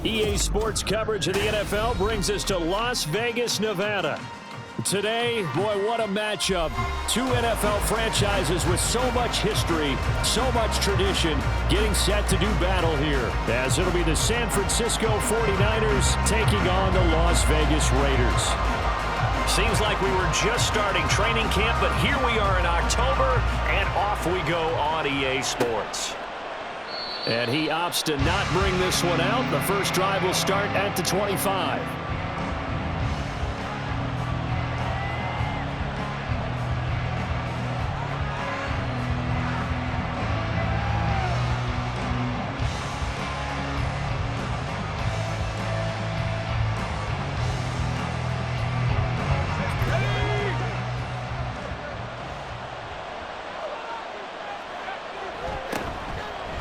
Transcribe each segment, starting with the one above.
EA Sports coverage of the NFL brings us to Las Vegas, Nevada. Today, boy, what a matchup. Two NFL franchises with so much history, so much tradition, getting set to do battle here, as it'll be the San Francisco 49ers taking on the Las Vegas Raiders. Seems like we were just starting training camp, but here we are in October, and off we go on EA Sports. And he opts to not bring this one out. The first drive will start at the 25.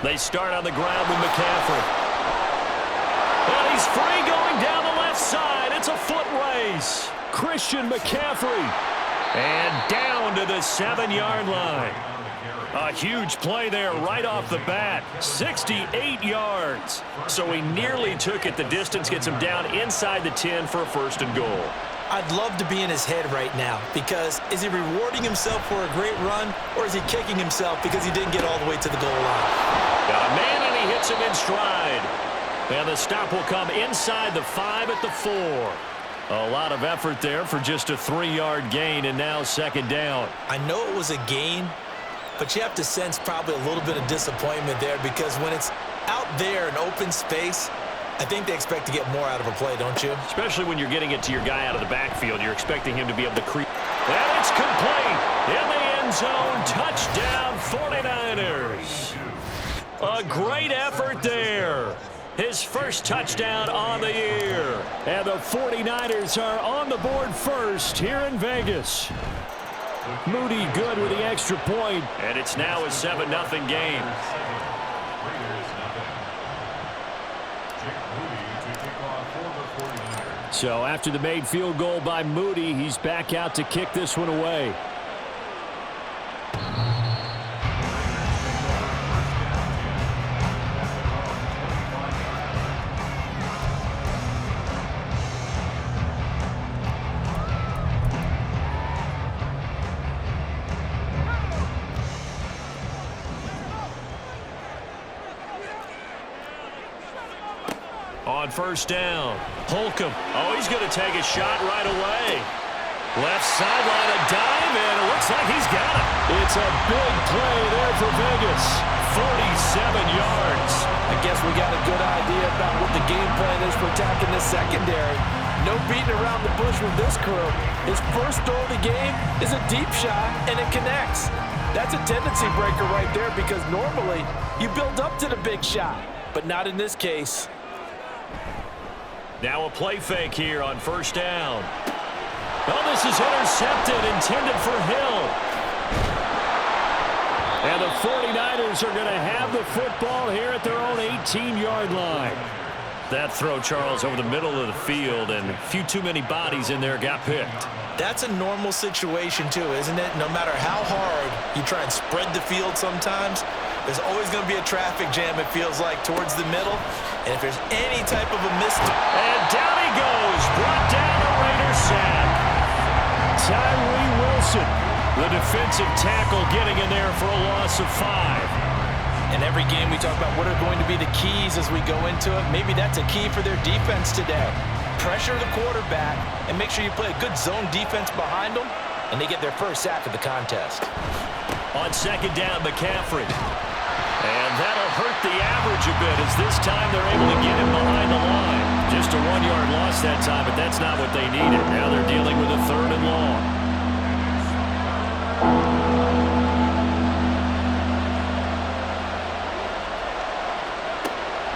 They start on the ground with McCaffrey. And he's free going down the left side. It's a foot race. Christian McCaffrey. And down to the 7-yard line. A huge play there right off the bat. 68 yards. So he nearly took it the distance, gets him down inside the 10 for a first and goal. I'd love to be in his head right now, because is he rewarding himself for a great run, or is he kicking himself because he didn't get all the way to the goal line? Got a man, and he hits him in stride. And the stop will come inside the 5 at the 4. A lot of effort there for just a 3-yard gain, and now second down. I know it was a gain, but you have to sense probably a little bit of disappointment there, because when it's out there in open space, I think they expect to get more out of a play, don't you? Especially when you're getting it to your guy out of the backfield. You're expecting him to be able to creep. And it's complete. In the end zone. Touchdown, 49ers. A great effort there. His first touchdown on the year. And the 49ers are on the board first here in Vegas. Moody good with the extra point. And it's now a 7-0 game. So after the made field goal by Moody, he's back out to kick this one away. On first down, Holcomb. Oh, he's going to take a shot right away. Left sideline, a dive, and it looks like he's got it. It's a big play there for Vegas. 47 yards. I guess we got a good idea about what the game plan is for attacking this secondary. No beating around the bush with this crew. His first throw of the game is a deep shot, and it connects. That's a tendency breaker right there, because normally you build up to the big shot, but not in this case. Now a play fake here on first down. Oh, this is intercepted, intended for Hill. And the 49ers are going to have the football here at their own 18-yard line. That throw, Charles, over the middle of the field, and a few too many bodies in there got picked. That's a normal situation too, isn't it? No matter how hard you try and spread the field sometimes, there's always going to be a traffic jam, it feels like, towards the middle. And if there's any type of a miss... And down he goes. Brought down the Raiders sack. Tyree Wilson, the defensive tackle, getting in there for a loss of 5. In every game we talk about what are going to be the keys as we go into it. Maybe that's a key for their defense today. Pressure the quarterback and make sure you play a good zone defense behind them, and they get their first sack of the contest. On second down, McCaffrey. And that'll hurt the average a bit, as this time they're able to get him behind the line. Just a 1-yard loss that time, but that's not what they needed. Now they're dealing with a 3rd and long.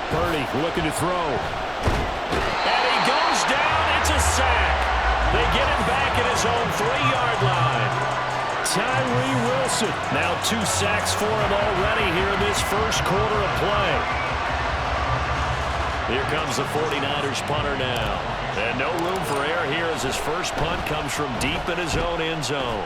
Purdy looking to throw. And he goes down. It's a sack. They get him back at his own 3-yard line. Tyree Wilson. Now 2 sacks for him already here in this first quarter of play. Here comes the 49ers punter now. And no room for error here as his first punt comes from deep in his own end zone.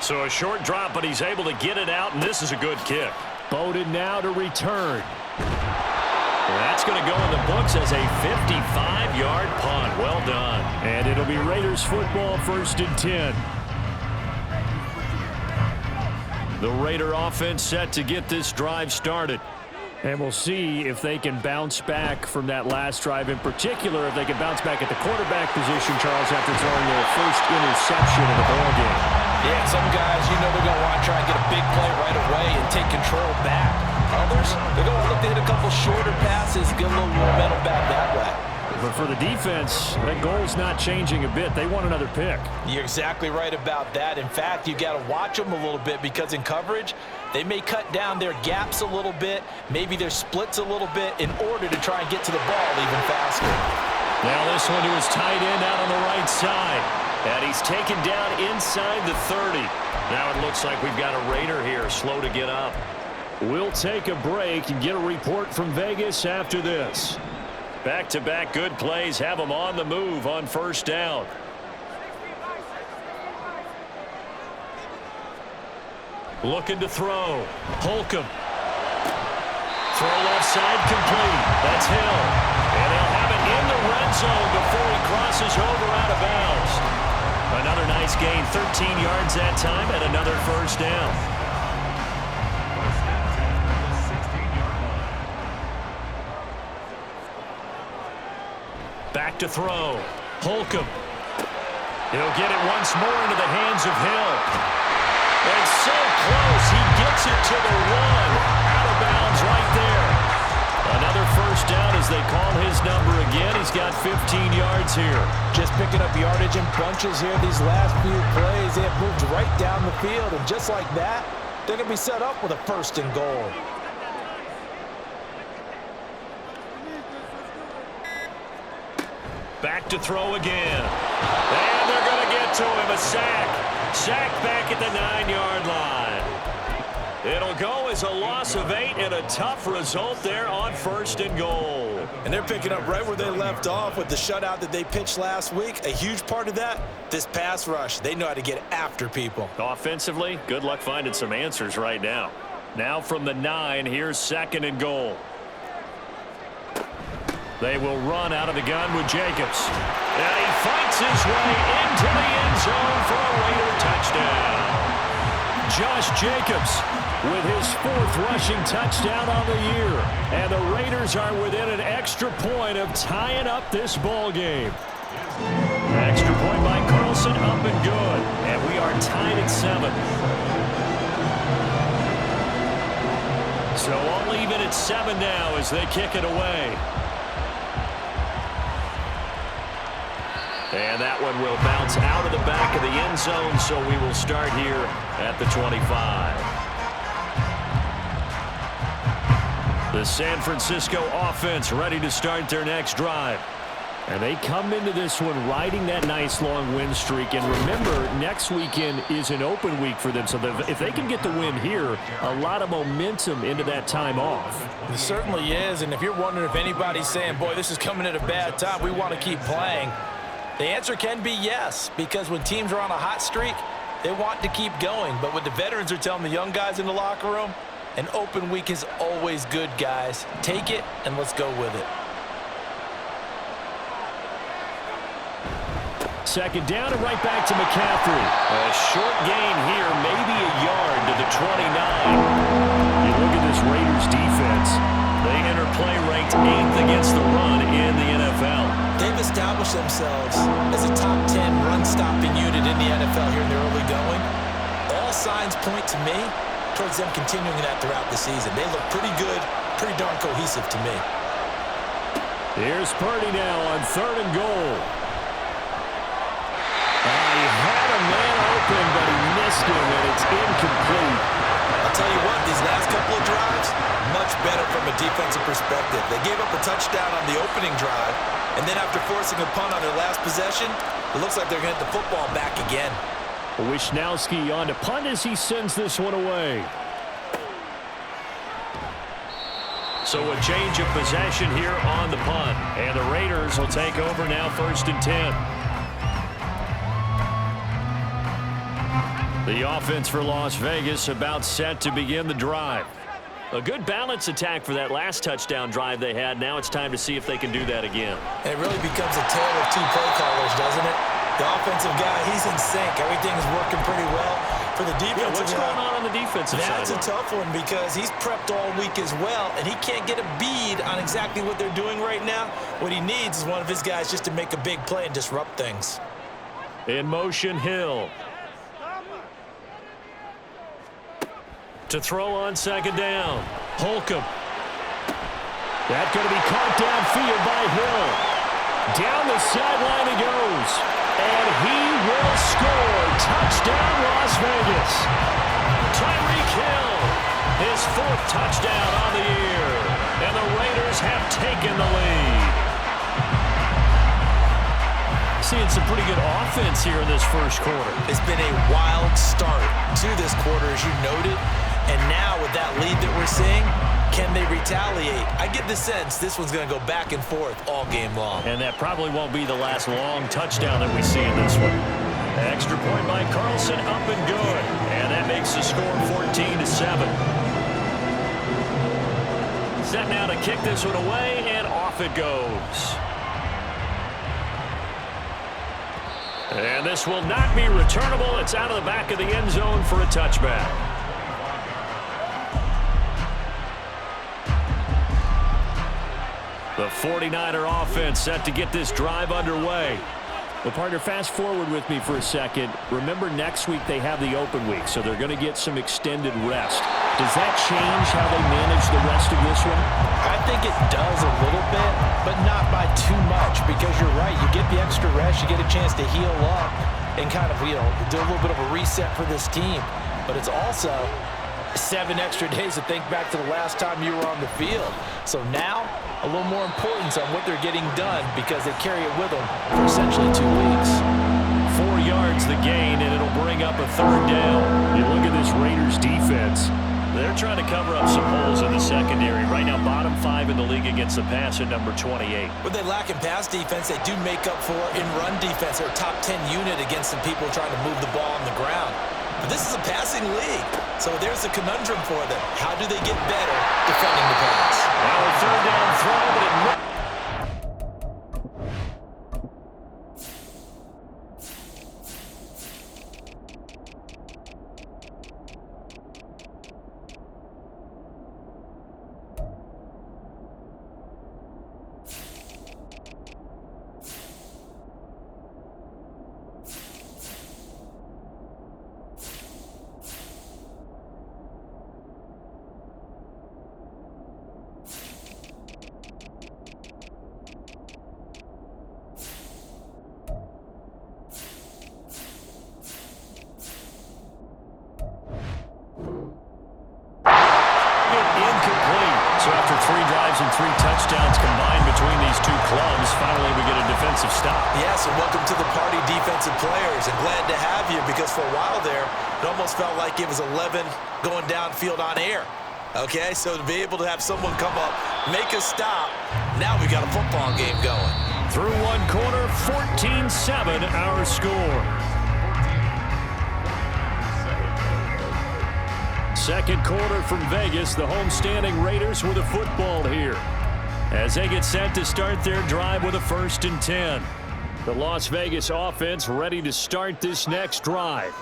So a short drop, but he's able to get it out, and this is a good kick. Bowden now to return. That's going to go in the books as a 55-yard punt. Well done. And it'll be Raiders football, 1st and 10. The Raider offense set to get this drive started. And we'll see if they can bounce back from that last drive, in particular if they can bounce back at the quarterback position, Charles, after throwing their first interception of the ballgame. Yeah, some guys, you know they're going to want to try and get a big play right away and take control back. Others, they're going to look to hit a couple shorter passes, get a little momentum back that way. But for the defense, that goal's not changing a bit. They want another pick. You're exactly right about that. In fact, you got to watch them a little bit because in coverage, they may cut down their gaps a little bit, maybe their splits a little bit in order to try and get to the ball even faster. Now this one to his tight end out on the right side. And he's taken down inside the 30. Now it looks like we've got a Raider here, slow to get up. We'll take a break and get a report from Vegas after this. Back-to-back good plays have them on the move on first down. Looking to throw. Holcomb. Throw left side complete. That's Hill. And they'll have it in the red zone before he crosses over out of bounds. Another nice gain, 13 yards that time, and another first down. Back to throw. Holcomb. He'll get it once more into the hands of Hill. And so close, he gets it to the 1. Out of bounds right there. Another first down as they call his number again. He's got 15 yards here. Just picking up yardage in bunches here these last few plays. They have moved right down the field, and just like that, they're going to be set up with a 1st and goal. Back to throw again. And they're going to get to him. A sack. Sack back at the 9-yard line. It'll go as a loss of 8 and a tough result there on 1st and goal. And they're picking up right where they left off with the shutout that they pitched last week. A huge part of that, this pass rush. They know how to get after people. Offensively, good luck finding some answers right now. Now from the 9, here's 2nd and goal. They will run out of the gun with Jacobs. And he fights his way into the end zone for a Raider touchdown. Josh Jacobs with his 4th rushing touchdown on the year. And the Raiders are within an extra point of tying up this ball game. Extra point by Carlson, up and good. And we are tied at 7. So all even at 7 now as they kick it away. And that one will bounce out of the back of the end zone, so we will start here at the 25. The San Francisco offense ready to start their next drive. And they come into this one riding that nice long win streak. And remember, next weekend is an open week for them. So if they can get the win here, a lot of momentum into that time off. It certainly is. And if you're wondering if anybody's saying, boy, this is coming at a bad time, we want to keep playing, the answer can be yes, because when teams are on a hot streak, they want to keep going. But what the veterans are telling the young guys in the locker room, an open week is always good, guys. Take it, and let's go with it. 2nd down and right back to McCaffrey. A short gain here, maybe a yard to the 29. You look at this Raiders defense. They enter play ranked 8th against the run in the NFL. They've established themselves as a top 10 run-stopping unit in the NFL here in the early going. All signs point to me towards them continuing that throughout the season. They look pretty good, pretty darn cohesive to me. Here's Purdy now on 3rd and goal. He had a man open, but he missed him, and it's incomplete. I'll tell you what, these last couple of drives, much better from a defensive perspective. They gave up a touchdown on the opening drive, and then after forcing a punt on their last possession, it looks like they're going to get the football back again. Wisnowski on to punt as he sends this one away. So a change of possession here on the punt. And the Raiders will take over now, 1st and 10. The offense for Las Vegas about set to begin the drive. A good balance attack for that last touchdown drive they had. Now it's time to see if they can do that again. And it really becomes a tale of two play callers, doesn't it? The offensive guy, he's in sync. Everything is working pretty well. For the defensive Yeah, what's going on the defensive side? That's a tough one because he's prepped all week as well, and he can't get a bead on exactly what they're doing right now. What he needs is one of his guys just to make a big play and disrupt things. In motion, Hill. To throw on 2nd down. Holcomb. That's going to be caught downfield by Hill. Down the sideline he goes. And he will score. Touchdown, Las Vegas. Tyreek Hill. His 4th touchdown on the year. And the Raiders have taken the lead. Seeing some pretty good offense here in this first quarter. It's been a wild start to this quarter, as you noted. And now with that lead that we're seeing, can they retaliate? I get the sense this one's going to go back and forth all game long. And that probably won't be the last long touchdown that we see in this one. Extra point by Carlson, up and good. And that makes the score 14-7. Set now to kick this one away, and off it goes. And this will not be returnable. It's out of the back of the end zone for a touchback. The 49er offense set to get this drive underway. Well, partner, fast forward with me for a second. Remember, next week they have the open week, so they're going to get some extended rest. Does that change how they manage the rest of this one? I think it does a little bit, but not by too much, because you're right. You get the extra rest, you get a chance to heal up and kind of, do a little bit of a reset for this team. But it's also 7 extra days to think back to the last time you were on the field. So now, a little more importance on what they're getting done because they carry it with them for essentially 2 weeks. 4 yards the gain, and it'll bring up a 3rd down. You look at this Raiders defense. They're trying to cover up some holes in the secondary. Right now, bottom 5 in the league against the pass at number 28. What they lack in pass defense, they do make up for in run defense. They're a top 10 unit against some people trying to move the ball on the ground. But this is a passing league, so there's a conundrum for them. How do they get better defending the pass? Now a 3rd down throw, but it and 3 touchdowns combined between these two clubs. Finally, we get a defensive stop. Yes, and welcome to the party, defensive players. And glad to have you because for a while there, it almost felt like it was 11 going downfield on air. Okay, so to be able to have someone come up, make a stop, now we got a football game going. Through one quarter, 14-7 our score. Second quarter from Vegas, the homestanding Raiders with a football here as they get set to start their drive with a 1st and 10. The Las Vegas offense ready to start this next drive.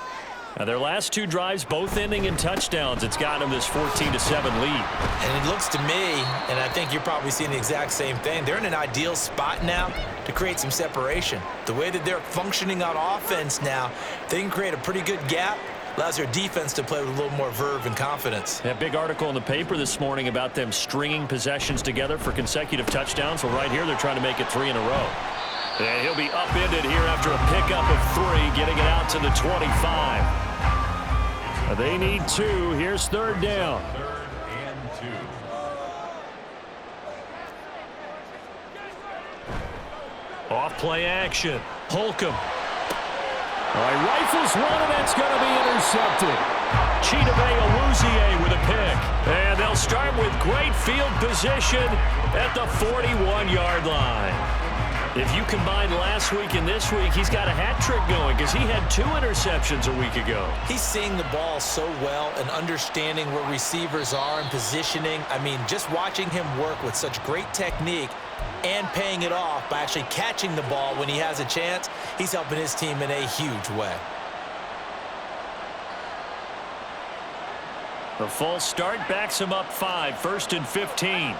Now their last 2 drives, both ending in touchdowns. It's gotten them this 14-7 lead. And it looks to me, and I think you're probably seeing the exact same thing, they're in an ideal spot now to create some separation. The way that they're functioning on offense now, they can create a pretty good gap. Allows their defense to play with a little more verve and confidence. That big article in the paper this morning about them stringing possessions together for consecutive touchdowns. Well, right here, they're trying to make it 3 in a row. And he'll be upended here after a pickup of 3, getting it out to the 25. They need 2. Here's 3rd down. 3rd and 2. Off play action. Holcomb. He rifles one, and that's going to be intercepted. Chidobe with a pick. And they'll start with great field position at the 41-yard line. If you combine last week and this week, he's got a hat trick going because he had 2 interceptions a week ago. He's seeing the ball so well and understanding where receivers are and positioning. I mean, just watching him work with such great technique and paying it off by actually catching the ball when he has a chance, he's helping his team in a huge way. The false start backs him up 5, 1st and 15.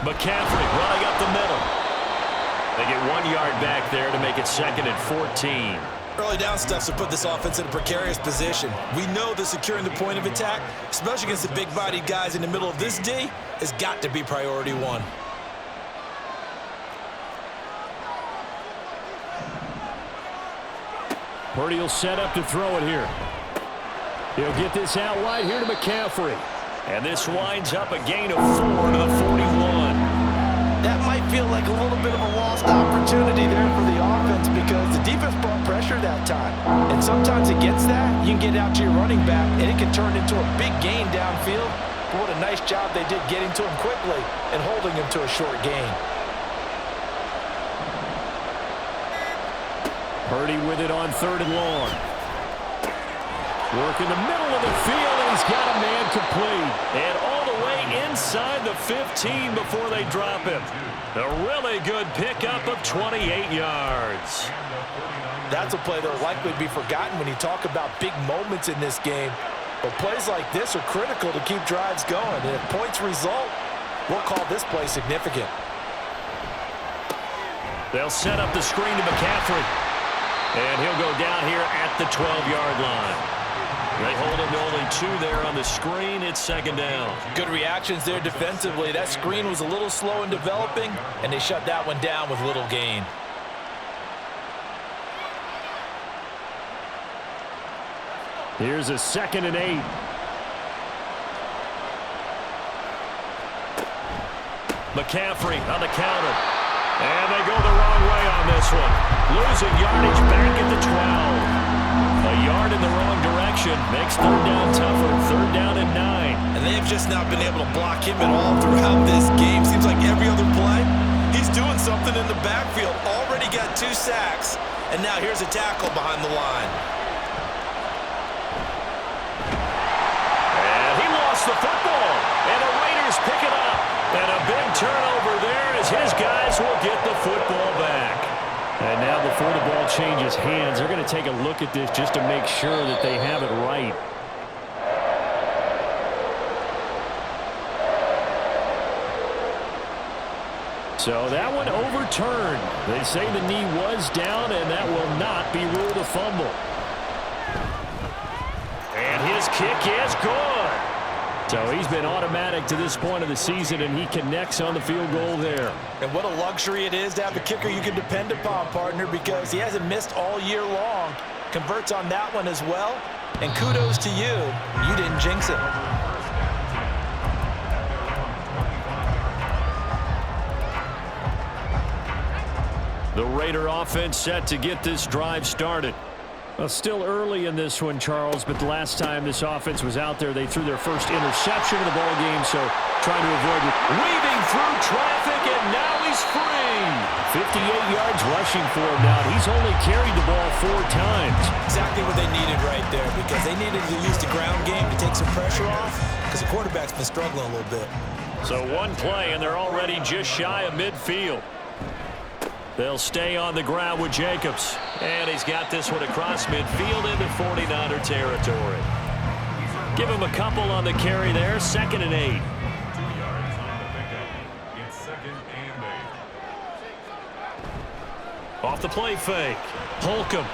McCaffrey running up the middle. They get 1 yard back there to make it 2nd and 14. Early down stuff to put this offense in a precarious position. We know that securing the point of attack, especially against the big-bodied guys in the middle of this D, has got to be priority 1. Purdy will set up to throw it here. He'll get this out wide here to McCaffrey. And this winds up a gain of 4 to the 41. That might feel like a little bit of a lost opportunity there for the offense because the defense brought pressure that time. And sometimes against that, you can get out to your running back, and it can turn into a big gain downfield. But what a nice job they did getting to him quickly and holding him to a short gain. Purdy with it on 3rd and long. Work in the middle of the field, and he's got a man complete. And all the way inside the 15 before they drop him. A really good pickup of 28 yards. That's a play that will likely be forgotten when you talk about big moments in this game. But plays like this are critical to keep drives going. And if points result, we'll call this play significant. They'll set up the screen to McCaffrey. And he'll go down here at the 12-yard line. They hold him to only 2 there on the screen. It's 2nd down. Good reactions there defensively. That screen was a little slow in developing, and they shut that one down with little gain. Here's a 2nd and 8. McCaffrey on the counter. And they go the wrong way on this one. Losing yardage back at the 12. A yard in the wrong direction makes 3rd down tougher. 3rd down and 9. And they've just not been able to block him at all throughout this game. Seems like every other play, he's doing something in the backfield. Already got 2 sacks. And now here's a tackle behind the line. And he lost the football. And the Raiders pick it up. And a big turnover there as his guys will get the football back. And now before the ball changes hands, they're going to take a look at this just to make sure that they have it right. So that one overturned. They say the knee was down, and that will not be ruled a fumble. And his kick is good. So he's been automatic to this point of the season, and he connects on the field goal there. And what a luxury it is to have a kicker you can depend upon, partner, because he hasn't missed all year long. Converts on that one as well. And kudos to you. You didn't jinx it. The Raider offense set to get this drive started. Well, still early in this one, Charles, but the last time this offense was out there, they threw their first interception of the ball game, so trying to avoid it. Weaving through traffic, and now he's free. 58 yards rushing for him now. He's only carried the ball 4 times. Exactly what they needed right there, because they needed to use the ground game to take some pressure off, because the quarterback's been struggling a little bit. So 1 play, and they're already just shy of midfield. They'll stay on the ground with Jacobs. And he's got this one across midfield into 49er territory. Give him a couple on the carry there. 2nd and 8. 2 yards on the pickup. It's 2nd and 8. Off the play fake. Holcomb.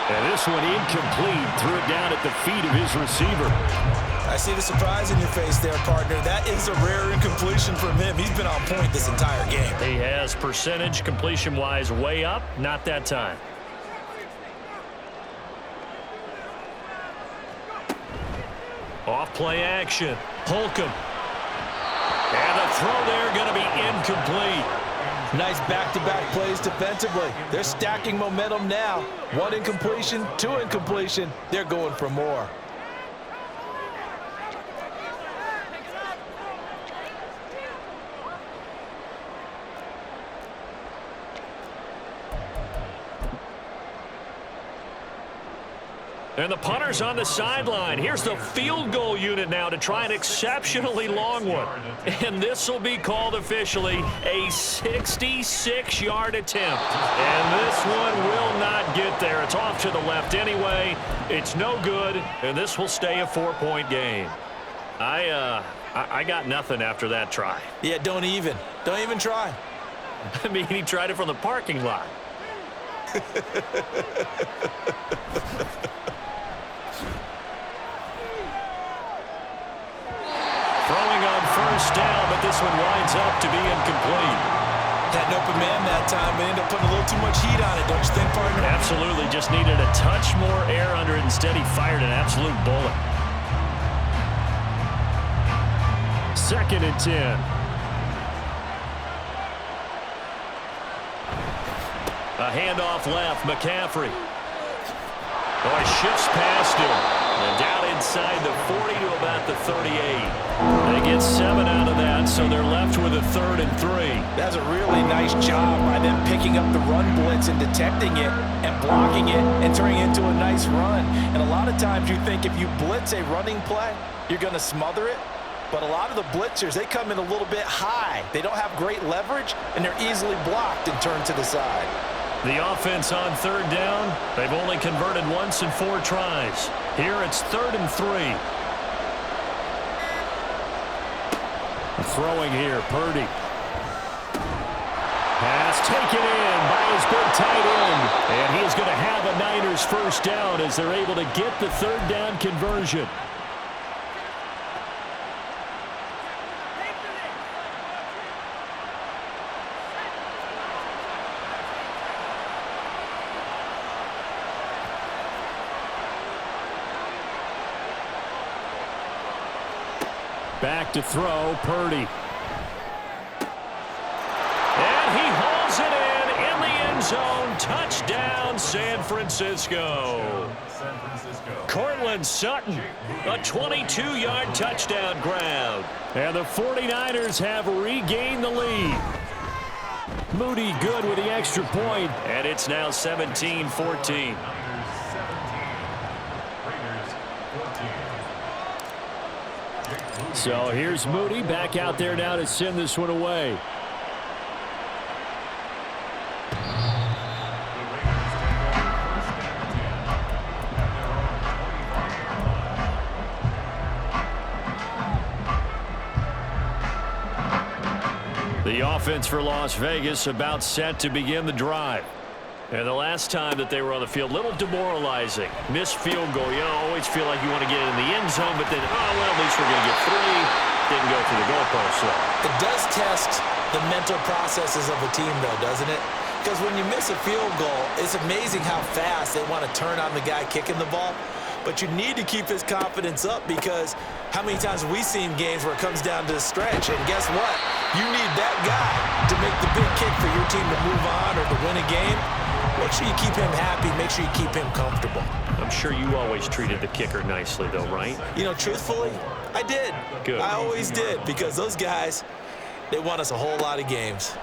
And this one incomplete. Threw it down at the feet of his receiver. I see the surprise in your face there, partner. That is a rare incompletion from him. He's been on point this entire game. He has percentage completion-wise way up. Not that time. Off play action. Holcomb. And the throw there going to be incomplete. Nice back-to-back plays defensively. They're stacking momentum now. 1 incompletion, 2 incompletion. They're going for more. And the punter's on the sideline. Here's the field goal unit now to try an exceptionally long one. And this will be called officially a 66-yard attempt. And this one will not get there. It's off to the left anyway. It's no good, and this will stay a 4-point game. I got nothing after that try. Yeah, don't even try. I mean, he tried it from the parking lot. Throwing on first down, but this one winds up to be incomplete. Had an open man that time, but ended up putting a little too much heat on it, don't you think, partner? Absolutely. Just needed a touch more air under it. Instead, he fired an absolute bullet. 2nd and 10. A handoff left, McCaffrey. Oh, he shifts past him. And down inside the 40 to about the 38. They get 7 out of that, so they're left with a 3rd and 3. That's a really nice job by them picking up the run blitz and detecting it and blocking it and turning it into a nice run. And a lot of times you think if you blitz a running play, you're going to smother it. But a lot of the blitzers, they come in a little bit high. They don't have great leverage, and they're easily blocked and turned to the side. The offense on 3rd down. They've only converted once in 4 tries. Here it's 3rd and 3. Throwing here, Purdy. Pass taken in by his big tight end. And he is going to have a Niners first down as they're able to get the 3rd down conversion. Back to throw, Purdy. And he hauls it in the end zone. Touchdown, San Francisco. Cortland Sutton, a 22-yard touchdown grab. And the 49ers have regained the lead. Moody good with the extra point. And it's now 17-14. So here's Moody back out there now to send this one away. The offense for Las Vegas about set to begin the drive. And the last time that they were on the field, little demoralizing. Missed field goal. You always feel like you want to get it in the end zone, but then, oh, well, at least we're going to get 3. Didn't go through the goalpost, so. It does test the mental processes of a team, though, doesn't it? Because when you miss a field goal, it's amazing how fast they want to turn on the guy kicking the ball. But you need to keep his confidence up because how many times have we seen games where it comes down to the stretch, and guess what? You need that guy to make the big kick for your team to move on or to win a game. Make sure you keep him happy. Make sure you keep him comfortable. I'm sure you always treated the kicker nicely, though, right? You know, truthfully, I did. Good. I always did because those guys, they won us a whole lot of games.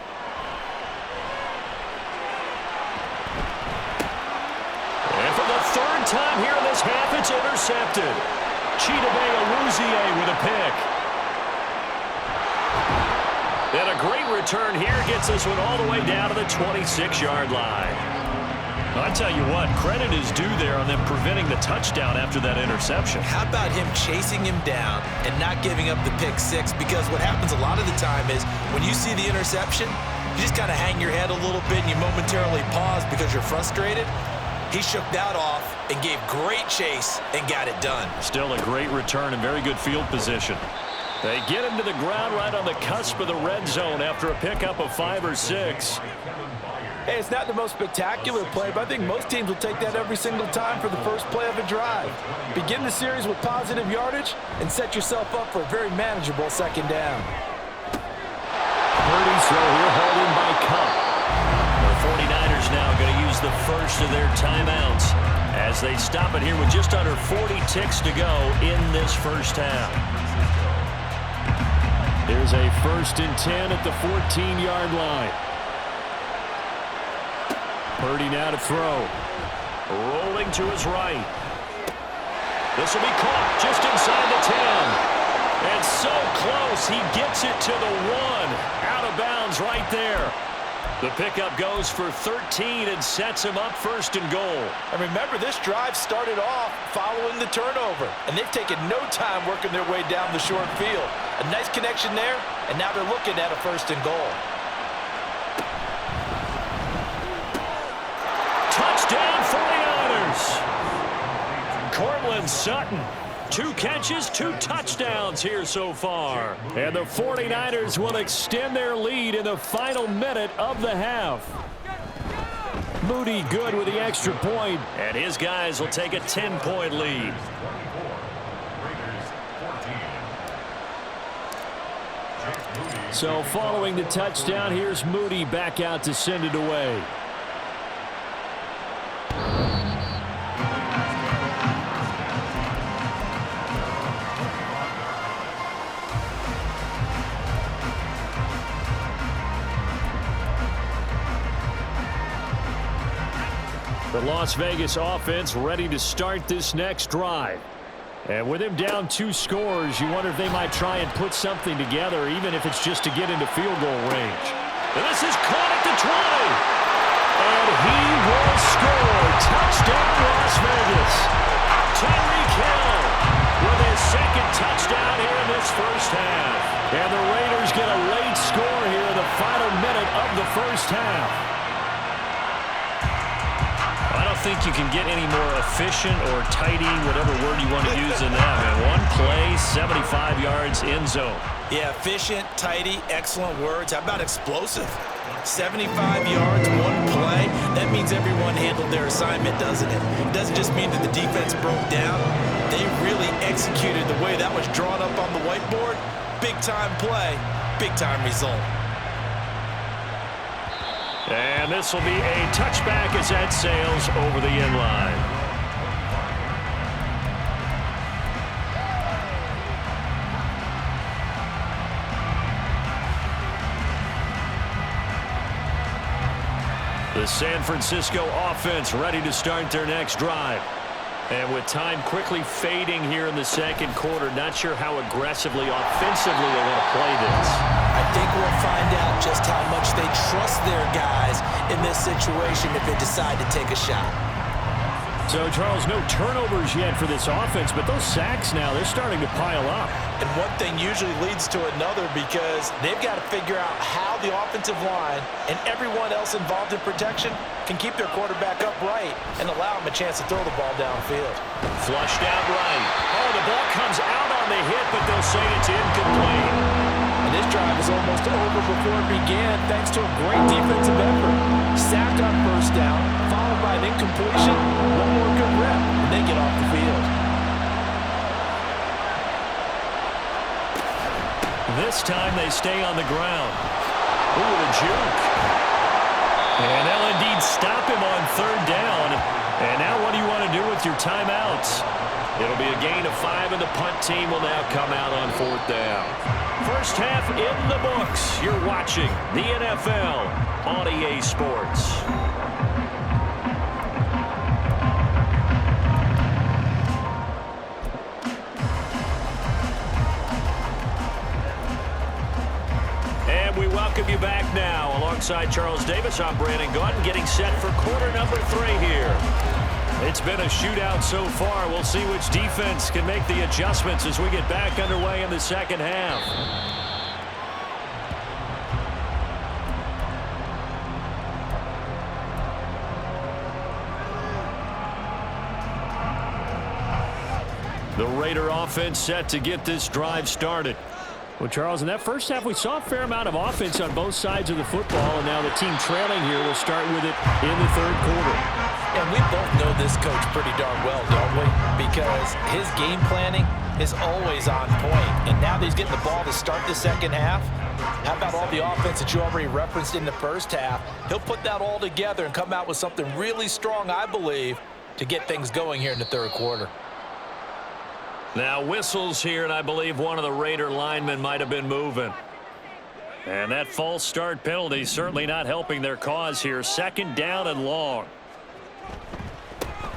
And for the 3rd time here in this half, it's intercepted. Chidobe Awuzie with a pick. And a great return here gets this one all the way down to the 26-yard line. I tell you what, credit is due there on them preventing the touchdown after that interception. How about him chasing him down and not giving up the pick 6? Because what happens a lot of the time is when you see the interception, you just kind of hang your head a little bit and you momentarily pause because you're frustrated. He shook that off and gave great chase and got it done. Still a great return and very good field position. They get him to the ground right on the cusp of the red zone after a pickup of 5 or 6. Hey, it's not the most spectacular play, but I think most teams will take that every single time for the first play of a drive. Begin the series with positive yardage and set yourself up for a very manageable 2nd down. Purdy throw here, held in by Cup. the first of their timeouts as they stop it here with just under 40 ticks to go in this first half. Here's a 1st and 10 at the 14-yard line. Purdy now to throw. Rolling to his right. This will be caught just inside the 10. And so close, he gets it to the 1. Out of bounds right there. The pickup goes for 13 and sets him up 1st and goal. And remember, this drive started off following the turnover. And they've taken no time working their way down the short field. A nice connection there, and now they're looking at a 1st and goal. Touchdown 49ers. Cortland Sutton. 2 catches, 2 touchdowns here so far. And the 49ers will extend their lead in the final minute of the half. Moody good with the extra point. And his guys will take a 10-point lead. So following the touchdown, here's Moody back out to send it away. The Las Vegas offense ready to start this next drive. And with him down 2 scores, you wonder if they might try and put something together, even if it's just to get into field goal range. And this is caught at the 20. And he will score. Touchdown, Las Vegas. Tyreek Hill with his 2nd touchdown here in this first half. And the Raiders get a late score here in the final minute of the first half. I don't think you can get any more efficient or tidy, whatever word you want to use in that. Man, 1 play, 75 yards, end zone. Yeah, efficient, tidy, excellent words. How about explosive? 75 yards, 1 play. That means everyone handled their assignment, doesn't it? It doesn't just mean that the defense broke down. They really executed the way that was drawn up on the whiteboard. Big-time play, big-time result. And this will be a touchback as that sails over the end line. The San Francisco offense ready to start their next drive. And with time quickly fading here in the 2nd quarter, not sure how aggressively, offensively they want to play this. I think we'll find out just how much they trust their guys in this situation if they decide to take a shot. So, Charles, no turnovers yet for this offense, but those sacks now, they're starting to pile up. And one thing usually leads to another because they've got to figure out how the offensive line and everyone else involved in protection can keep their quarterback upright and allow him a chance to throw the ball downfield. Flushed out right. Oh, the ball comes out on the hit, but they'll say it's incomplete. And this drive is almost over before it began thanks to a great defensive effort. Sack on 1st down, followed by an incompletion, 1 more good rep, and they get off the field. This time they stay on the ground. Ooh, a juke. And they'll indeed stop him on 3rd down. And now what do you want to do with your timeouts? It'll be a gain of 5, and the punt team will now come out on 4th down. First half in the books. You're watching the NFL on EA Sports. And we welcome you back now. Alongside Charles Davis, I'm Brandon Gaudin, getting set for quarter number 3 here. It's been a shootout so far. We'll see which defense can make the adjustments as we get back underway in the 2nd half. The Raider offense set to get this drive started. Well, Charles, in that first half, we saw a fair amount of offense on both sides of the football, and now the team trailing here will start with it in the 3rd quarter. And we both know this coach pretty darn well, don't we? Because his game planning is always on point. And now that he's getting the ball to start the 2nd half, How about all the offense that you already referenced in the first half? He'll put that all together and come out with something really strong, I believe, to get things going here in the third quarter. Now whistles here, and I believe one of the Raider linemen might have been moving. And that false start penalty certainly not helping their cause here. Second down and long.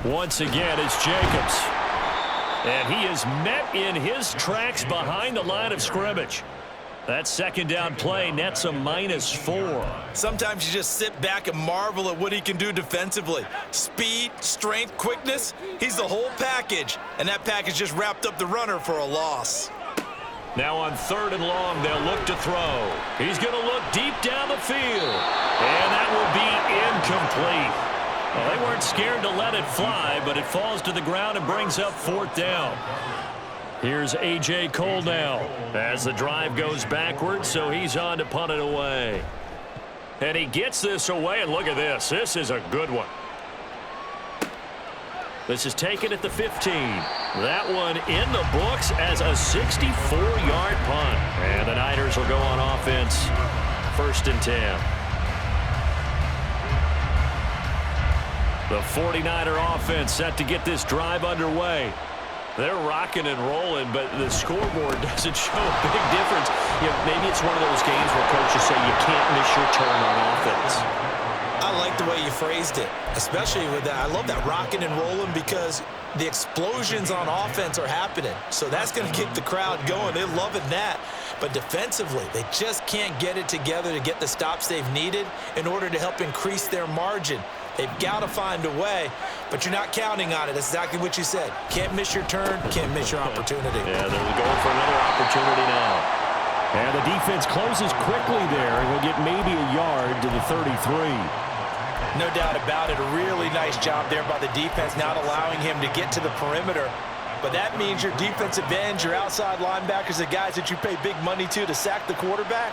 Once again, it's Jacobs. And he is met in his tracks behind the line of scrimmage. That second down play nets a -4. Sometimes you just sit back and marvel at what he can do defensively. Speed, strength, quickness, he's the whole package. And that package just wrapped up the runner for a loss. Now on third and long, they'll look to throw. He's going to look deep down the field. And that will be incomplete. Well, they weren't scared to let it fly, but it falls to the ground and brings up fourth down. Here's A.J. Cole now as the drive goes backwards, so he's on to punt it away. And he gets this away, and look at this. This is a good one. This is taken at the 15. That one in the books as a 64-yard punt. And the Niners will go on offense. 1st and 10. The 49er offense set to get this drive underway. They're rocking and rolling, but the scoreboard doesn't show a big difference. You know, maybe it's one of those games where coaches say you can't miss your turn on offense. I like the way you phrased it, especially with that. I love that rocking and rolling because the explosions on offense are happening. So that's going to keep the crowd going. They're loving that. But defensively, they just can't get it together to get the stops they've needed in order to help increase their margin. They've got to find a way, but you're not counting on it. That's exactly what you said. Can't miss your turn, can't miss your opportunity. Yeah, they're going for another opportunity now. And the defense closes quickly there, and he'll get maybe a yard to the 33. No doubt about it. A really nice job there by the defense, not allowing him to get to the perimeter. But that means your defensive ends, your outside linebackers, the guys that you pay big money to sack the quarterback,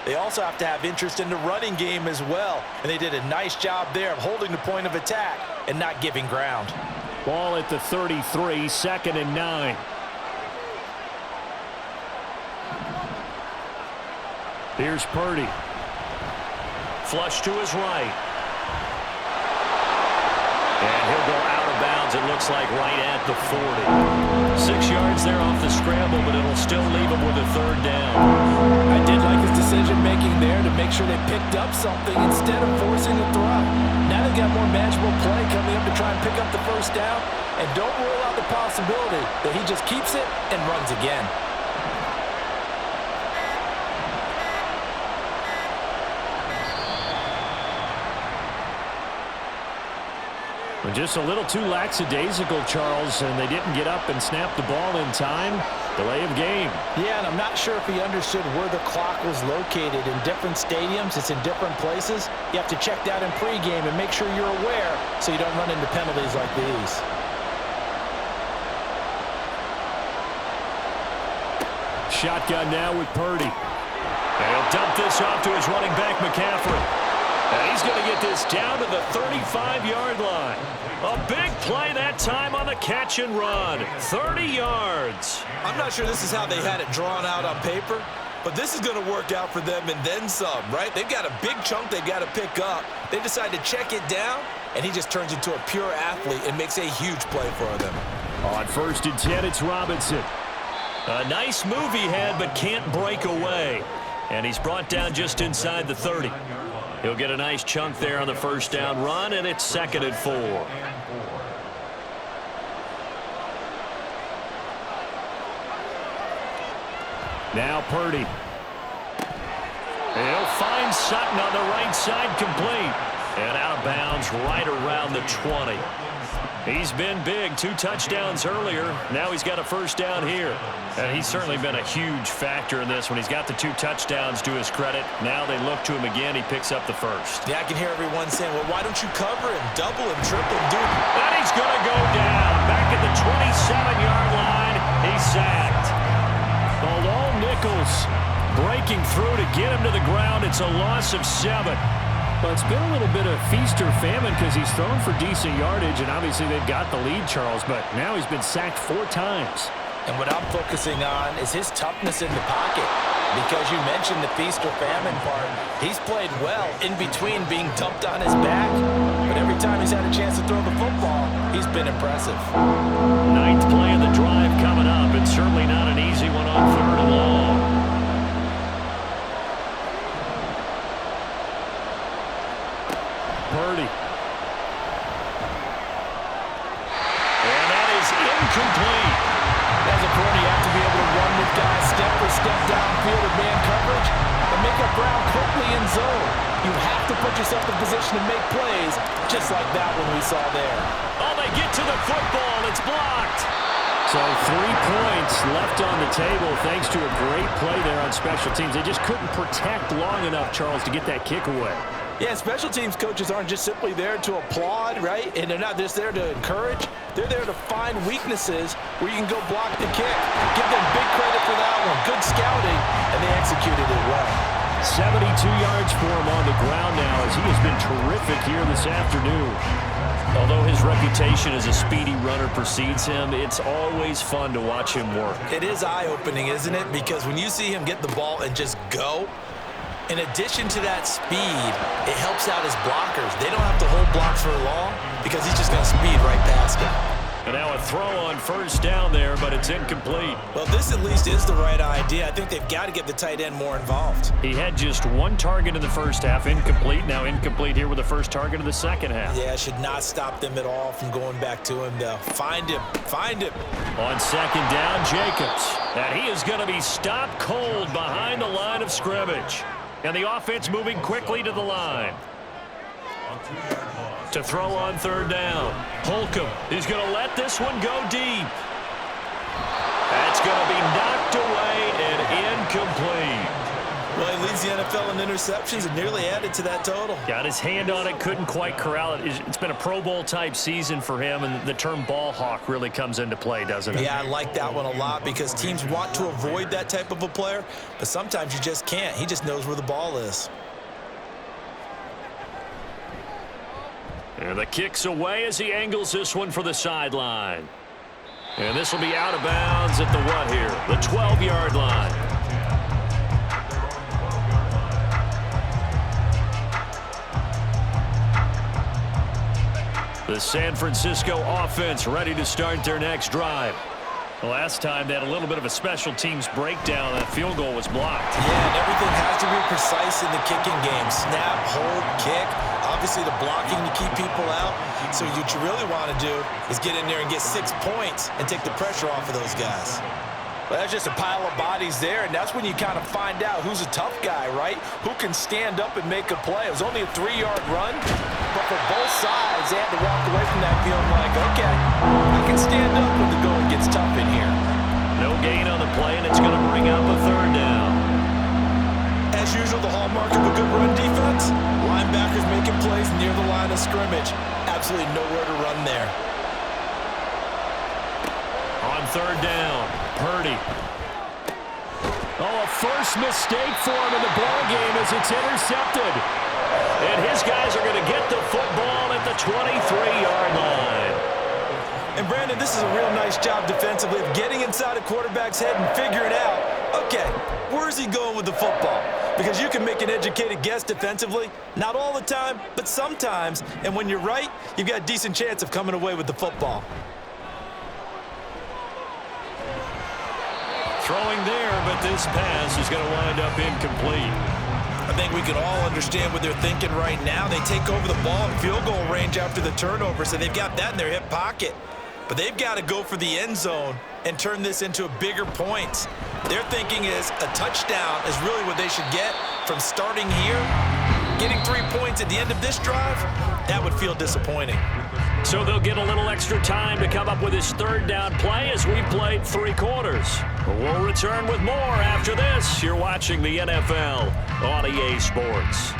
they also have to have interest in the running game as well. And they did a nice job there of holding the point of attack and not giving ground. Ball at the 33, 2nd and 9. Here's Purdy. Flush to his right. And he'll go out of bounds, it looks like, right at the 40. 6 yards there off the scramble, but it'll still leave him with a third down. I did like his decision-making there to make sure they picked up something instead of forcing the throw. Now they've got more manageable play coming up to try and pick up the first down. And don't rule out the possibility that he just keeps it and runs again. Just a little too lackadaisical, Charles, and they didn't get up and snap the ball in time. Delay of game. Yeah, and I'm not sure if he understood where the clock was located. In different stadiums, it's in different places. You have to check that in pregame and make sure you're aware so you don't run into penalties like these. Shotgun now with Purdy. And he'll dump this off to his running back, McCaffrey. And he's going to get this down to the 35-yard line. A big play that time on the catch and run. 30 yards. I'm not sure this is how they had it drawn out on paper, but this is going to work out for them and then some, right? They've got a big chunk they've got to pick up. They decide to check it down, and he just turns into a pure athlete and makes a huge play for them. On 1st and 10, it's Robinson. A nice move he had, but can't break away. And he's brought down just inside the 30. He'll get a nice chunk there on the first down run, and it's 2nd and 4. Now Purdy. He'll find Sutton on the right side, complete. And out of bounds right around the 20. He's been big, 2 touchdowns earlier. Now he's got a first down here. And he's certainly been a huge factor in this when he's got the 2 touchdowns to his credit. Now they look to him again. He picks up the first. Yeah, I can hear everyone saying, well, why don't you cover him, double him, triple him, dude? And he's going to go down. Back at the 27-yard line. He's sacked. All Nichols breaking through to get him to the ground. It's a loss of 7. Well, it's been a little bit of feast or famine because he's thrown for decent yardage, and obviously they've got the lead, Charles, but now he's been sacked 4 times. And what I'm focusing on is his toughness in the pocket. Because you mentioned the feast or famine part. He's played well in between being dumped on his back, but every time he's had a chance to throw the football, he's been impressive. Ninth play of the drive coming up, and certainly not an easy one on 3rd and long. Purdy. And that is incomplete. As a Purdy, you have to be able to run with guys step for step downfield with man coverage and make up ground quickly in zone. You have to put yourself in position to make plays, just like that one we saw there. Oh, they get to the football. It's blocked. So 3 points left on the table thanks to a great play there on special teams. They just couldn't protect long enough, Charles, to get that kick away. Yeah, special teams coaches aren't just simply there to applaud, right? And they're not just there to encourage. They're there to find weaknesses where you can go block the kick. Give them big credit for that one. Good scouting, and they executed it well. 72 yards for him on the ground now as he has been terrific here this afternoon. Although his reputation as a speedy runner precedes him, it's always fun to watch him work. It is eye-opening, isn't it? Because when you see him get the ball and just go, in addition to that speed, it helps out his blockers. They don't have to hold blocks for long because he's just going to speed right past them. And now a throw on 1st down there, but it's incomplete. Well, this at least is the right idea. I think they've got to get the tight end more involved. He had just 1 target in the first half, incomplete. Now incomplete here with the first target of the second half. Yeah, should not stop them at all from going back to him, though. Find him. Find him. On 2nd down, Jacobs. And he is going to be stopped cold behind the line of scrimmage. And the offense moving quickly to the line. To throw on 3rd down. Holcomb is going to let this one go deep. That's going to be knocked away and incomplete. Well, he leads the NFL in interceptions and nearly added to that total. Got his hand on it, couldn't quite corral it. It's been a Pro Bowl-type season for him, and the term ball hawk really comes into play, doesn't it? Yeah, I like that one a lot because teams want to avoid that type of a player, but sometimes you just can't. He just knows where the ball is. And the kick's away as he angles this one for the sideline. And this will be out of bounds at the what here? The 12-yard line. The San Francisco offense ready to start their next drive. The last time they had a little bit of a special teams breakdown. That field goal was blocked. Yeah, and everything has to be precise in the kicking game. Snap, hold, kick. Obviously, the blocking to keep people out. So what you really want to do is get in there and get 6 points and take the pressure off of those guys. Well, that's just a pile of bodies there, and that's when you kind of find out who's a tough guy, right? Who can stand up and make a play. It was only a 3-yard run, but for both sides, they had to walk away from that field like, okay, I can stand up when the going gets tough in here. No gain on the play, and it's going to bring up a 3rd down. As usual, the hallmark of a good run defense, linebackers making plays near the line of scrimmage. Absolutely nowhere to run there. On 3rd down, Purdy. Oh, a first mistake for him in the ball game as it's intercepted. And his guys are going to get the football at the 23-yard line. And Brandon, this is a real nice job defensively of getting inside a quarterback's head and figuring out, okay, where's he going with the football? Because you can make an educated guess defensively. Not all the time, but sometimes. And when you're right, you've got a decent chance of coming away with the football. Throwing there, but this pass is going to wind up incomplete. I think we can all understand what they're thinking right now. They take over the ball in field goal range after the turnover, so they've got that in their hip pocket. But they've got to go for the end zone and turn this into a bigger point. Their thinking is a touchdown is really what they should get from starting here. Getting 3 points at the end of this drive, that would feel disappointing. So they'll get a little extra time to come up with his 3rd down play as we played 3 quarters. We'll return with more after this. You're watching the NFL on EA Sports.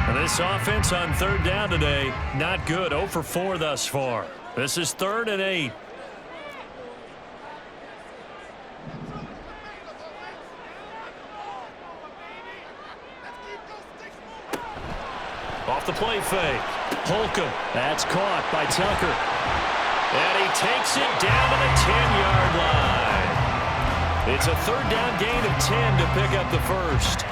And this offense on 3rd down today, not good. 0 for 4 thus far. This is 3rd and 8. Off the play fake. Holcomb. That's caught by Tucker. And he takes it down to the It's a third down gain of 10 to pick up the first.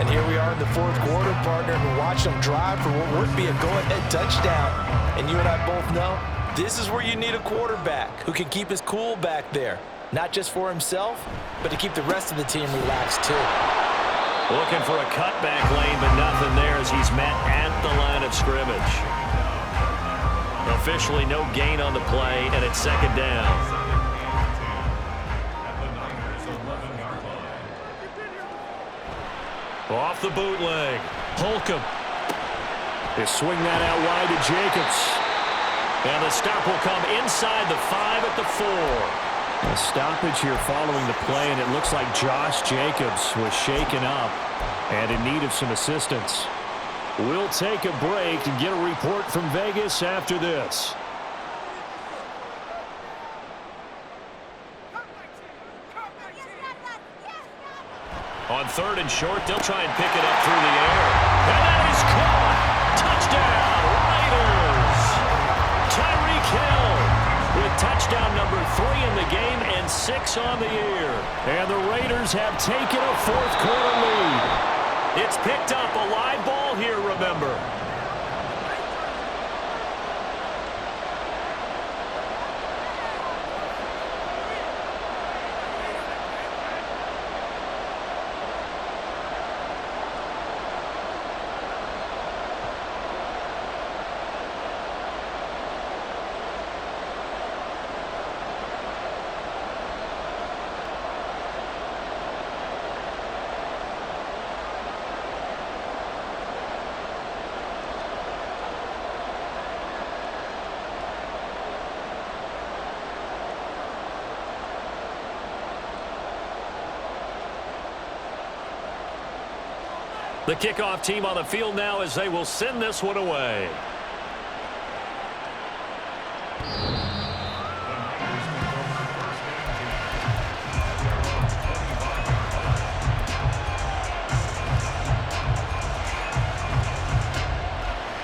And here we are in the fourth quarter, partner, and watch them drive for what would be a go-ahead touchdown. And you and I both know this is where you need a quarterback who can keep his cool back there, not just for himself, but to keep the rest of the team relaxed too. Looking for a cutback lane, but nothing there as he's met at the line of scrimmage. Officially no gain on the play, and it's second down. Off the bootleg. Holcomb. They swing that out wide to Jacobs. And the stop will come inside the 5 at the 4. A stoppage here following the play, and it looks like Josh Jacobs was shaken up and in need of some assistance. We'll take a break and get a report from Vegas after this. On third and short, they'll try and pick it up through the air. And that is caught. Touchdown, Raiders. Tyreek Hill with touchdown number 3 in the game and 6 on the year. And the Raiders have taken a fourth quarter lead. It's picked up, a live ball here, remember. The kickoff team on the field now as they will send this one away.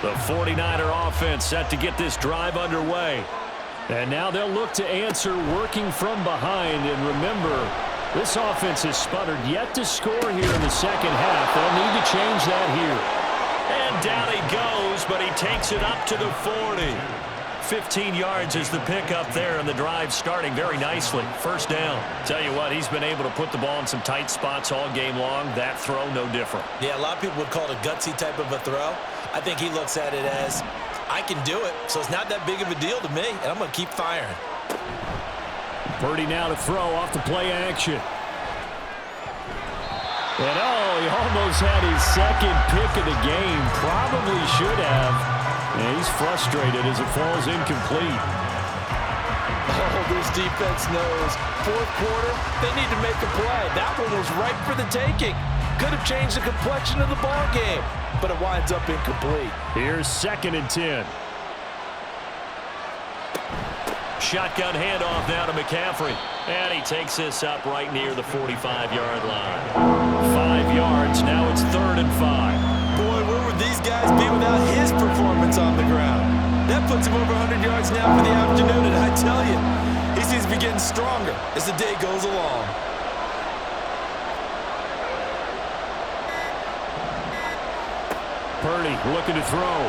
The 49er offense set to get this drive underway. And now they'll look to answer working from behind. And remember, this offense has sputtered yet to score here in the second half. They'll need to change that here. And down he goes, but he takes it up to the 40. 15 yards is the pickup there, and the drive starting very nicely. First down. Tell you what, he's been able to put the ball in some tight spots all game long. That throw, no different. Yeah, a lot of people would call it a gutsy type of a throw. I think he looks at it as, I can do it, so it's not that big of a deal to me, and I'm going to keep firing. Purdy now to throw off the play action. And he almost had his second pick of the game. Probably should have. And he's frustrated as it falls incomplete. Oh, this defense knows. Fourth quarter, they need to make a play. That one was right for the taking. Could have changed the complexion of the ball game, but it winds up incomplete. Here's 2nd and 10. Shotgun handoff now to McCaffrey. And he takes this up right near the 45-yard line. 5 yards, now it's 3rd and 5. Boy, where would these guys be without his performance on the ground? That puts him over 100 yards now for the afternoon, and I tell you, he seems to be getting stronger as the day goes along. Purdy looking to throw.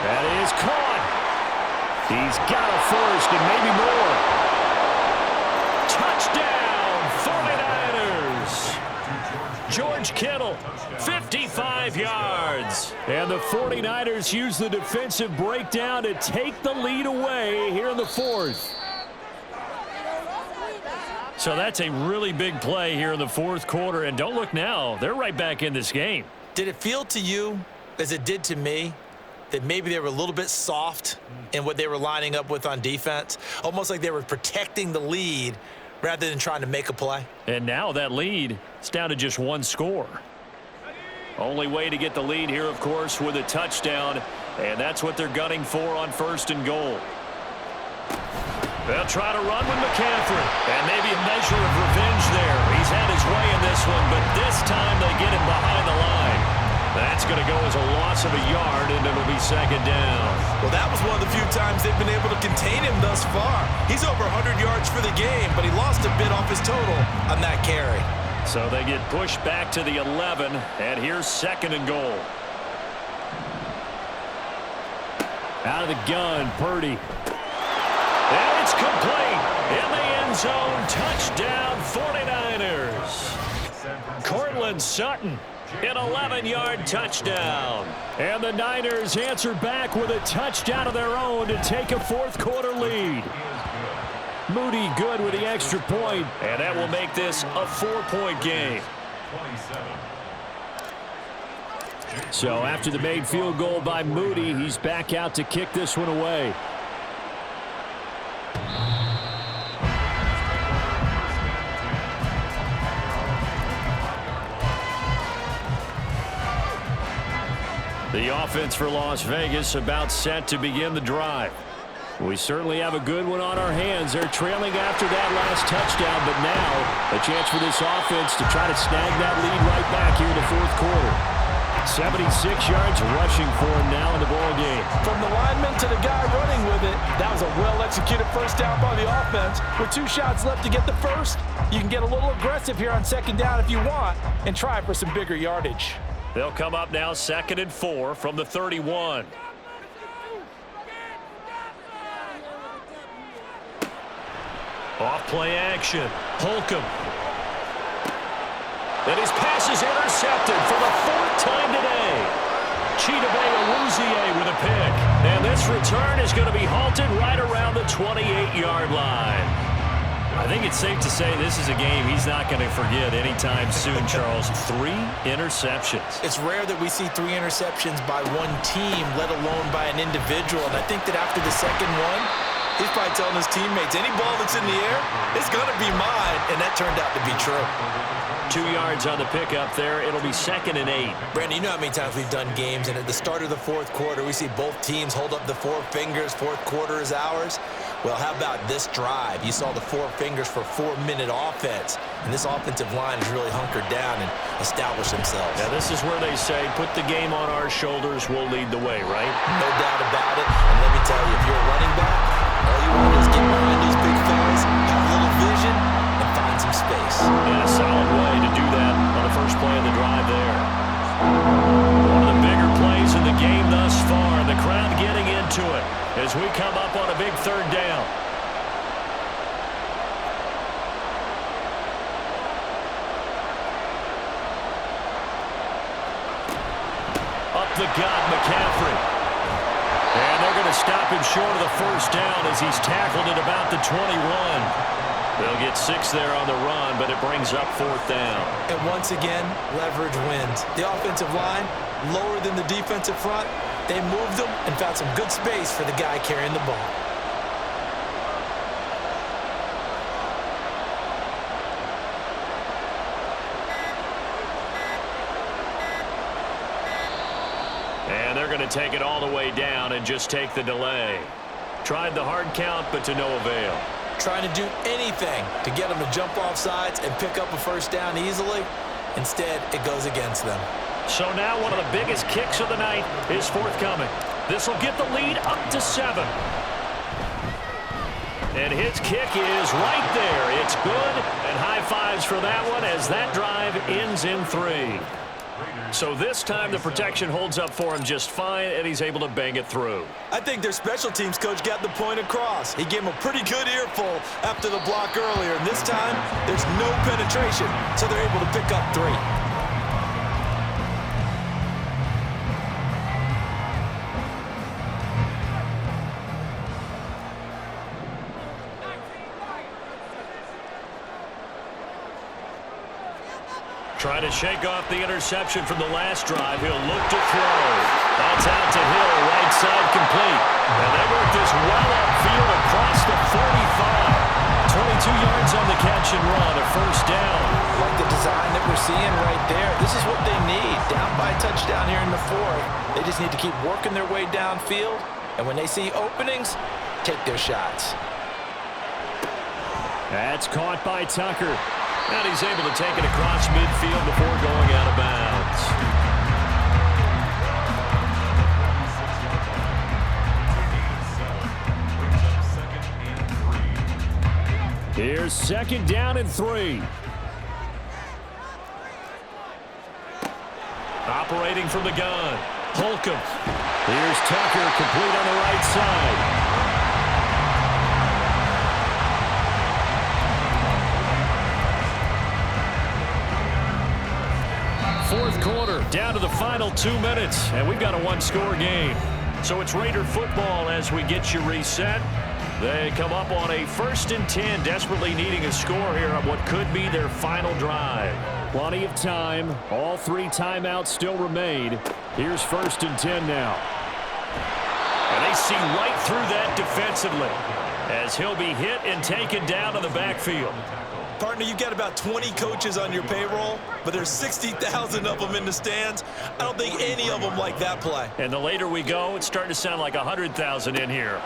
That is caught. He's got a first and maybe more. Touchdown, 49ers. George Kittle, 55 yards. And the 49ers use the defensive breakdown to take the lead away here in the 4th. So that's a really big play here in the 4th quarter. And don't look now, they're right back in this game. Did it feel to you, as it did to me, that maybe they were a little bit soft in what they were lining up with on defense? Almost like they were protecting the lead rather than trying to make a play. And now that lead is down to just 1 score. Only way to get the lead here, of course, with a touchdown. And that's what they're gunning for on 1st and goal. They'll try to run with McCaffrey. And maybe a measure of revenge there. He's had his way in this one, but this time they get him behind the line. That's going to go as a loss of a yard, and it'll be second down. Well, that was one of the few times they've been able to contain him thus far. He's over 100 yards for the game, but he lost a bit off his total on that carry. So they get pushed back to the 11, and here's second and goal. Out of the gun, Purdy. And it's complete. In the end zone, touchdown 49ers. Cortland Sutton, an 11-yard touchdown. And the Niners answer back with a touchdown of their own to take a fourth-quarter lead. Moody good with the extra point. And that will make this a 4-point game. So after the made field goal by Moody, he's back out to kick this one away. The offense for Las Vegas about set to begin the drive. We certainly have a good one on our hands. They're trailing after that last touchdown, but now a chance for this offense to try to snag that lead right back here in the fourth quarter. 76 yards rushing for him now in the ball game. From the lineman to the guy running with it, that was a well-executed first down by the offense. With 2 shots left to get the first, you can get a little aggressive here on second down if you want and try for some bigger yardage. They'll come up now 2nd and 4 from the 31. Off play action. Holcomb. And his pass is intercepted for the 4th time today. Chidobe Awuzie with a pick. And this return is going to be halted right around the 28-yard line. I think it's safe to say this is a game he's not going to forget anytime soon, Charles. 3 interceptions. It's rare that we see 3 interceptions by one team, let alone by an individual. And I think that after the second one, he's probably telling his teammates, any ball that's in the air, it's going to be mine. And that turned out to be true. 2 yards on the pickup there. It'll be 2nd and 8. Brandon, you know how many times we've done games, and at the start of the fourth quarter, we see both teams hold up the 4 fingers, fourth quarter is ours. Well, how about this drive? You saw the 4 fingers for 4-minute offense, and this offensive line has really hunkered down and established themselves. Now, this is where they say, put the game on our shoulders, we'll lead the way, right? No doubt about it, and let me tell you, if you're a running back, all you want is get behind these big fellas, have a little vision, and find some space. And a solid way to do that on the first play of the drive there. One of the bigger plays in the game thus far, and the crowd getting into it as we come up on a big 3rd down. Up the gut, McCaffrey. And they're going to stop him short of the first down as he's tackled at about the 21. They'll get 6 there on the run, but it brings up 4th down. And once again, leverage wins. The offensive line, lower than the defensive front. They moved them and found some good space for the guy carrying the ball. And they're going to take it all the way down and just take the delay. Tried the hard count, but to no avail. Trying to do anything to get them to jump off sides and pick up a first down easily. Instead, it goes against them. So now one of the biggest kicks of the night is forthcoming. This will get the lead up to 7. And his kick is right there. It's good, and high fives for that one as that drive ends in 3. So this time the protection holds up for him just fine, and he's able to bang it through. I think their special teams coach got the point across. He gave him a pretty good earful after the block earlier, and this time there's no penetration, so they're able to pick up 3. Trying to shake off the interception from the last drive. He'll look to throw. That's out to Hill, right side complete. And they work this well upfield across the 45. 22 yards on the catch and run, a first down. Like the design that we're seeing right there, this is what they need. Down by a touchdown here in the 4th. They just need to keep working their way downfield. And when they see openings, take their shots. That's caught by Tucker. And he's able to take it across midfield before going out of bounds. Here's 2nd down and 3. Operating from the gun. Holcomb. Here's Tucker, complete on the right side. 4th quarter, down to the final 2 minutes, and we've got a one-score game. So it's Raider football as we get you reset. They come up on a 1st and 10, desperately needing a score here on what could be their final drive. Plenty of time. All 3 timeouts still remain. Here's 1st and 10 now. And they see right through that defensively as he'll be hit and taken down in the backfield. Partner, you've got about 20 coaches on your payroll, but there's 60,000 of them in the stands. I don't think any of them like that play. And the later we go, it's starting to sound like 100,000 in here.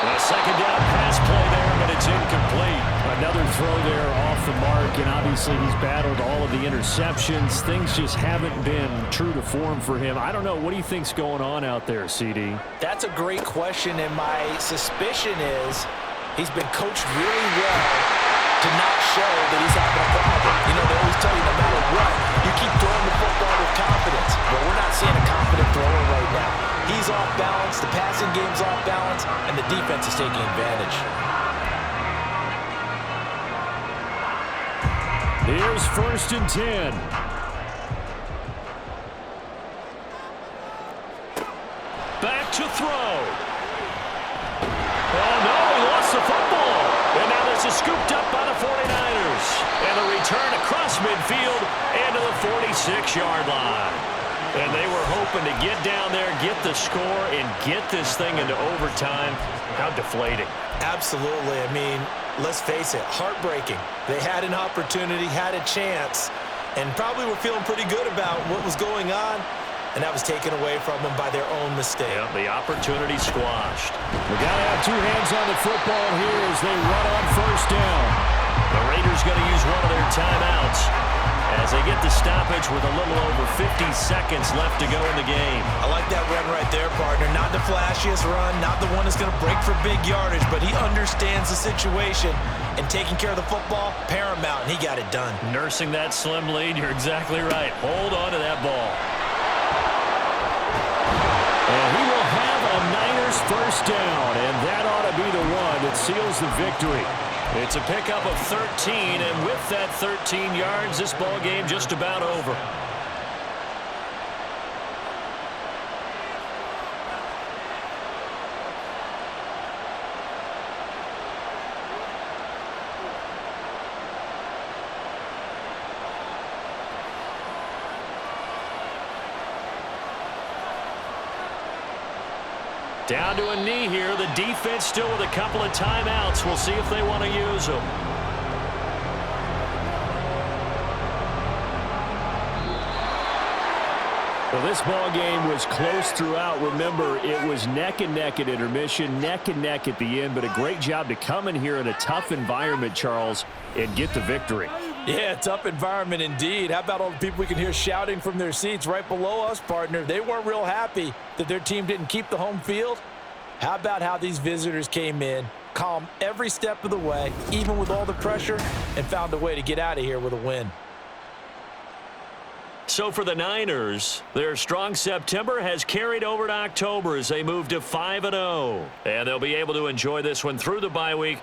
A 2nd down pass play there, but it's incomplete. Another throw there off the mark, and obviously he's battled all of the interceptions. Things just haven't been true to form for him. I don't know. What do you think's going on out there, CD? That's a great question, and my suspicion is he's been coached really well to not show that he's having a problem. You know, they always tell you no matter what, you keep throwing the football with confidence. But we're not seeing a confident thrower right now. He's off balance, the passing game's off balance, and the defense is taking advantage. Here's 1st and 10. Back to throw. Oh, no, he lost the football. And now this is scooped up by the 49ers. And the return across midfield and to the 46-yard line. And they were hoping to get down there, get the score, and get this thing into overtime. How deflating. Absolutely. I mean, let's face it, heartbreaking. They had an opportunity, had a chance, and probably were feeling pretty good about what was going on, and that was taken away from them by their own mistake. Yep, the opportunity squashed. We got to have 2 hands on the football here as they run on 1st down. The Raiders going to use one of their timeouts as they get the stoppage with a little over 50 seconds left to go in the game. I like that run right there, partner. Not the flashiest run, not the one that's going to break for big yardage, but he understands the situation, and taking care of the football, paramount, and he got it done. Nursing that slim lead, you're exactly right. Hold on to that ball. And he will have a Niners 1st down, and that ought to be the one that seals the victory. It's a pickup of 13, and with that 13 yards, this ball game just about over. Down to a knee here. The defense still with a couple of timeouts. We'll see if they want to use them. Well, this ball game was close throughout. Remember, it was neck and neck at intermission, neck and neck at the end, but a great job to come in here in a tough environment, Charles, and get the victory. Yeah, tough environment indeed. How about all the people we can hear shouting from their seats right below us, partner? They weren't real happy that their team didn't keep the home field. How about how these visitors came in, calm every step of the way, even with all the pressure, and found a way to get out of here with a win. So for the Niners, their strong September has carried over to October as they move to 5-0. And they'll be able to enjoy this one through the bye week.